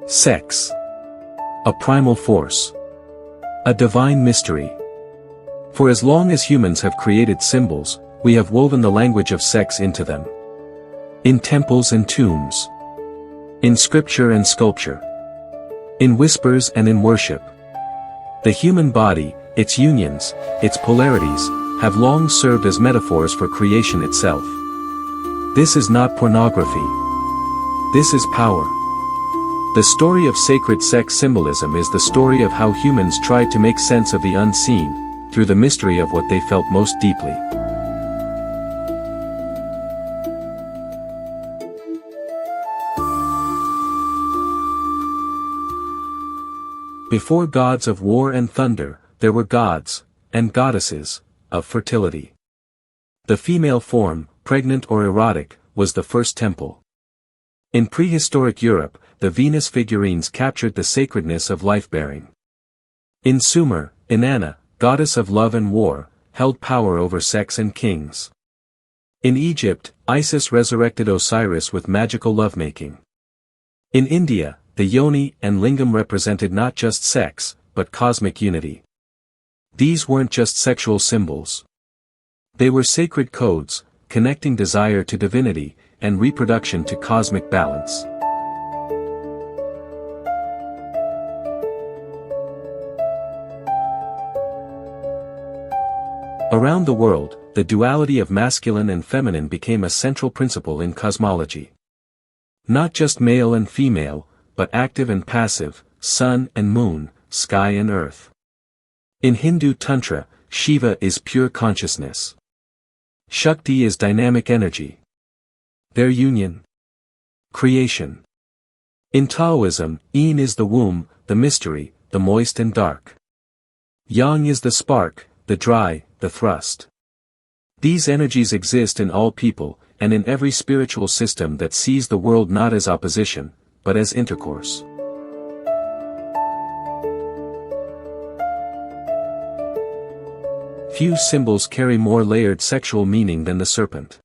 Sex. A primal force. A divine mystery. For as long as humans have created symbols, we have woven the language of sex into them. In temples and tombs. In scripture and sculpture. In whispers and in worship. The human body, its unions, its polarities, have long served as metaphors for creation itself. This is not pornography. This is power. The story of sacred sex symbolism is the story of how humans tried to make sense of the unseen, through the mystery of what they felt most deeply. Before gods of war and thunder, there were gods, and goddesses, of fertility. The female form, pregnant or erotic, was the first temple. In prehistoric Europe, the Venus figurines captured the sacredness of life-bearing. In Sumer, Inanna, goddess of love and war, held power over sex and kings. In Egypt, Isis resurrected Osiris with magical lovemaking. In India, the yoni and lingam represented not just sex, but cosmic unity. These weren't just sexual symbols. They were sacred codes, connecting desire to divinity, and reproduction to cosmic balance. Around the world, the duality of masculine and feminine became a central principle in cosmology. Not just male and female, but active and passive, sun and moon, sky and earth. In Hindu Tantra, Shiva is pure consciousness. Shakti is dynamic energy. Their union. Creation. In Taoism, Yin is the womb, the mystery, the moist and dark. Yang is the spark, the dry, the thrust. These energies exist in all people, and in every spiritual system that sees the world not as opposition, but as intercourse. Few symbols carry more layered sexual meaning than the serpent.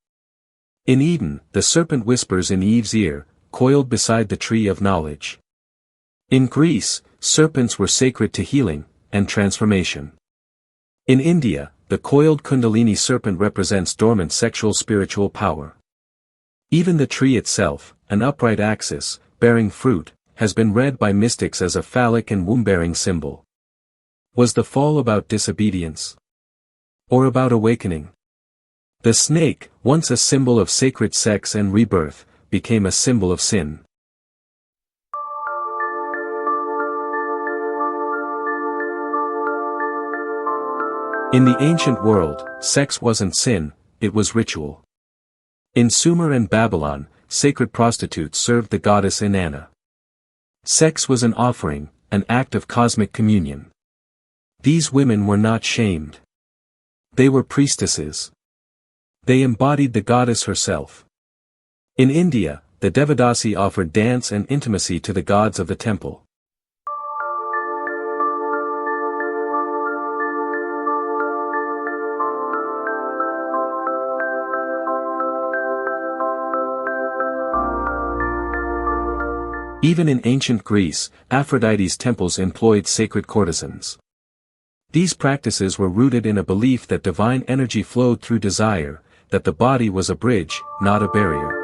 In Eden, the serpent whispers in Eve's ear, coiled beside the tree of knowledge. In Greece, serpents were sacred to healing and transformation. In India, the coiled Kundalini serpent represents dormant sexual spiritual power. Even the tree itself, an upright axis, bearing fruit, has been read by mystics as a phallic and womb-bearing symbol. Was the fall about disobedience? Or about awakening? The snake, once a symbol of sacred sex and rebirth, became a symbol of sin. In the ancient world, sex wasn't sin, it was ritual. In Sumer and Babylon, sacred prostitutes served the goddess Inanna. Sex was an offering, an act of cosmic communion. These women were not shamed. They were priestesses. They embodied the goddess herself. In India, the Devadasi offered dance and intimacy to the gods of the temple. Even in ancient Greece, Aphrodite's temples employed sacred courtesans. These practices were rooted in a belief that divine energy flowed through desire, that the body was a bridge, not a barrier.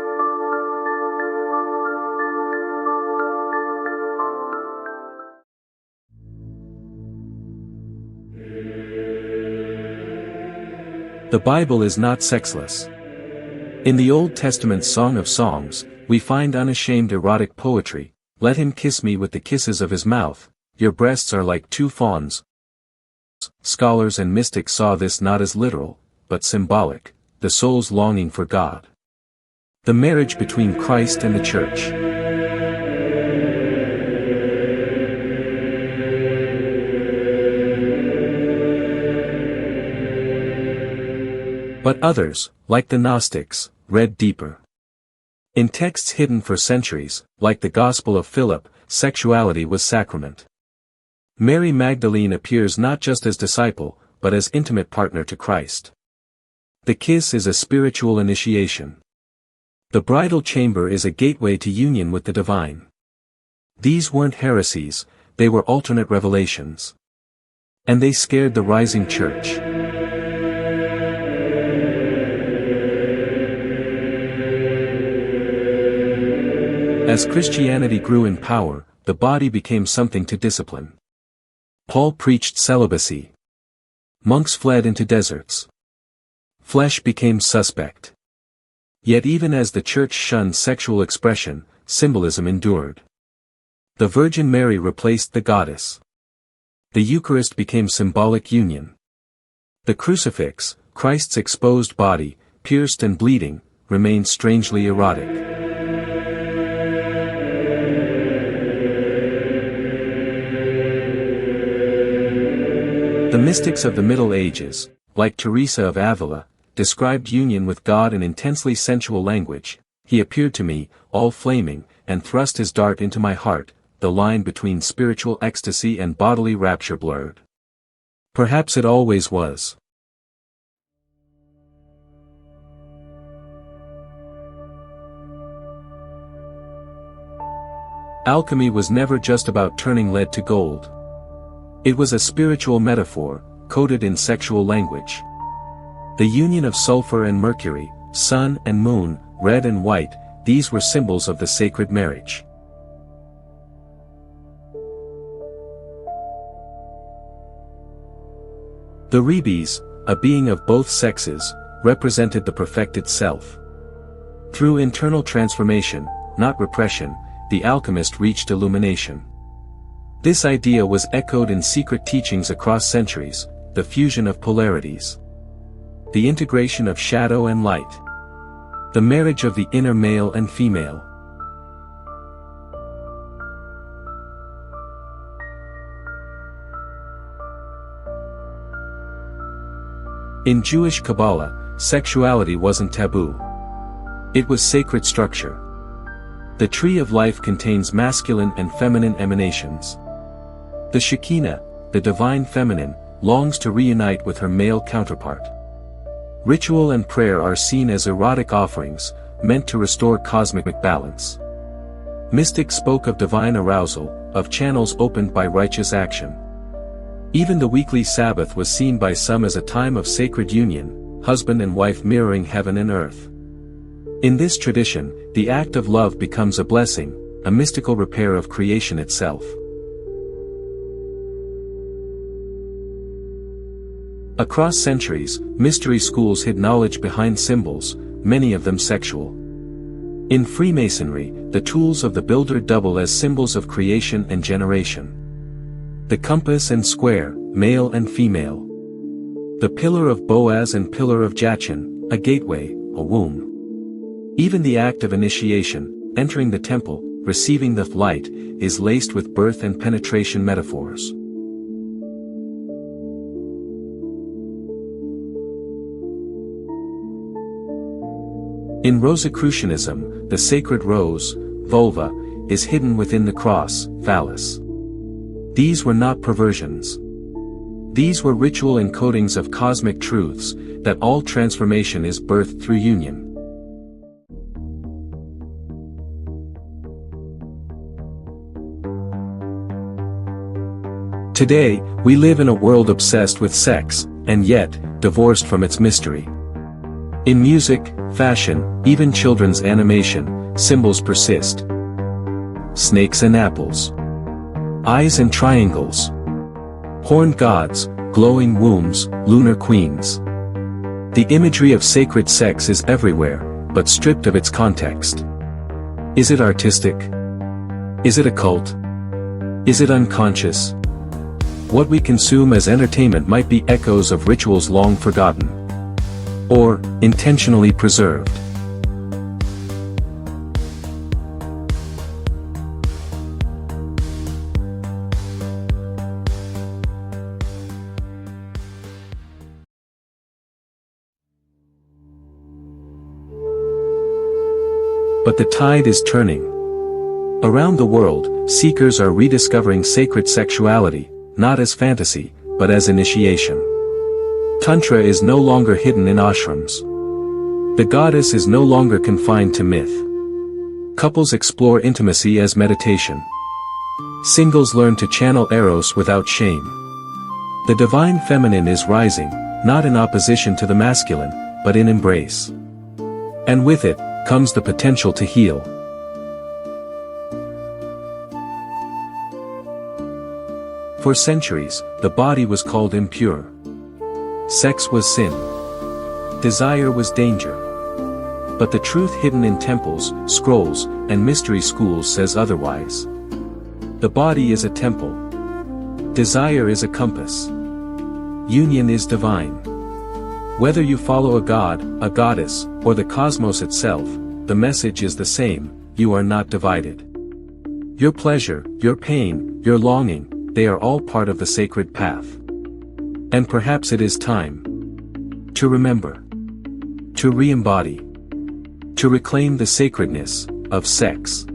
The Bible is not sexless. In the Old Testament's Song of Songs, we find unashamed erotic poetry. Let him kiss me with the kisses of his mouth, your breasts are like two fawns. Scholars and mystics saw this not as literal, but symbolic, the soul's longing for God. The marriage between Christ and the Church. But others, like the Gnostics, read deeper. In texts hidden for centuries, like the Gospel of Philip, sexuality was sacrament. Mary Magdalene appears not just as disciple, but as intimate partner to Christ. The kiss is a spiritual initiation. The bridal chamber is a gateway to union with the divine. These weren't heresies, they were alternate revelations. And they scared the rising church. As Christianity grew in power, the body became something to discipline. Paul preached celibacy. Monks fled into deserts. Flesh became suspect. Yet even as the church shunned sexual expression, symbolism endured. The Virgin Mary replaced the goddess. The Eucharist became symbolic union. The crucifix, Christ's exposed body, pierced and bleeding, remained strangely erotic. The mystics of the Middle Ages, like Teresa of Avila, described union with God in intensely sensual language. He appeared to me, all flaming, and thrust his dart into my heart. The line between spiritual ecstasy and bodily rapture blurred. Perhaps it always was. Alchemy was never just about turning lead to gold. It was a spiritual metaphor, coded in sexual language. The union of sulfur and mercury, sun and moon, red and white, these were symbols of the sacred marriage. The Rebes, a being of both sexes, represented the perfected self. Through internal transformation, not repression, the alchemist reached illumination. This idea was echoed in secret teachings across centuries, the fusion of polarities. The integration of shadow and light. The marriage of the inner male and female. In Jewish Kabbalah, sexuality wasn't taboo. It was sacred structure. The tree of life contains masculine and feminine emanations. The Shekinah, the divine feminine, longs to reunite with her male counterpart. Ritual and prayer are seen as erotic offerings, meant to restore cosmic balance. Mystics spoke of divine arousal, of channels opened by righteous action. Even the weekly Sabbath was seen by some as a time of sacred union, husband and wife mirroring heaven and earth. In this tradition, the act of love becomes a blessing, a mystical repair of creation itself. Across centuries, mystery schools hid knowledge behind symbols, many of them sexual. In Freemasonry, the tools of the builder double as symbols of creation and generation. The compass and square, male and female. The pillar of Boaz and pillar of Jachin, a gateway, a womb. Even the act of initiation, entering the temple, receiving the light, is laced with birth and penetration metaphors. In Rosicrucianism, the sacred rose, vulva, is hidden within the cross, phallus. These were not perversions. These were ritual encodings of cosmic truths, that all transformation is birthed through union. Today, we live in a world obsessed with sex, and yet, divorced from its mystery. In music, fashion, even children's animation, symbols persist. Snakes and apples. Eyes and triangles. Horned gods, glowing wombs, lunar queens. The imagery of sacred sex is everywhere, but stripped of its context. Is it artistic? Is it a cult? Is it unconscious? What we consume as entertainment might be echoes of rituals long forgotten. Or, intentionally preserved. But the tide is turning. Around the world, seekers are rediscovering sacred sexuality, not as fantasy, but as initiation. Tantra is no longer hidden in ashrams. The goddess is no longer confined to myth. Couples explore intimacy as meditation. Singles learn to channel eros without shame. The divine feminine is rising, not in opposition to the masculine, but in embrace. And with it, comes the potential to heal. For centuries, the body was called impure. Sex was sin. Desire was danger. But the truth hidden in temples, scrolls, and mystery schools says otherwise. The body is a temple. Desire is a compass. Union is divine. Whether you follow a god, a goddess, or the cosmos itself, the message is the same: you are not divided. Your pleasure, your pain, your longing, they are all part of the sacred path. And perhaps it is time to remember, to re-embody, to reclaim the sacredness of sex.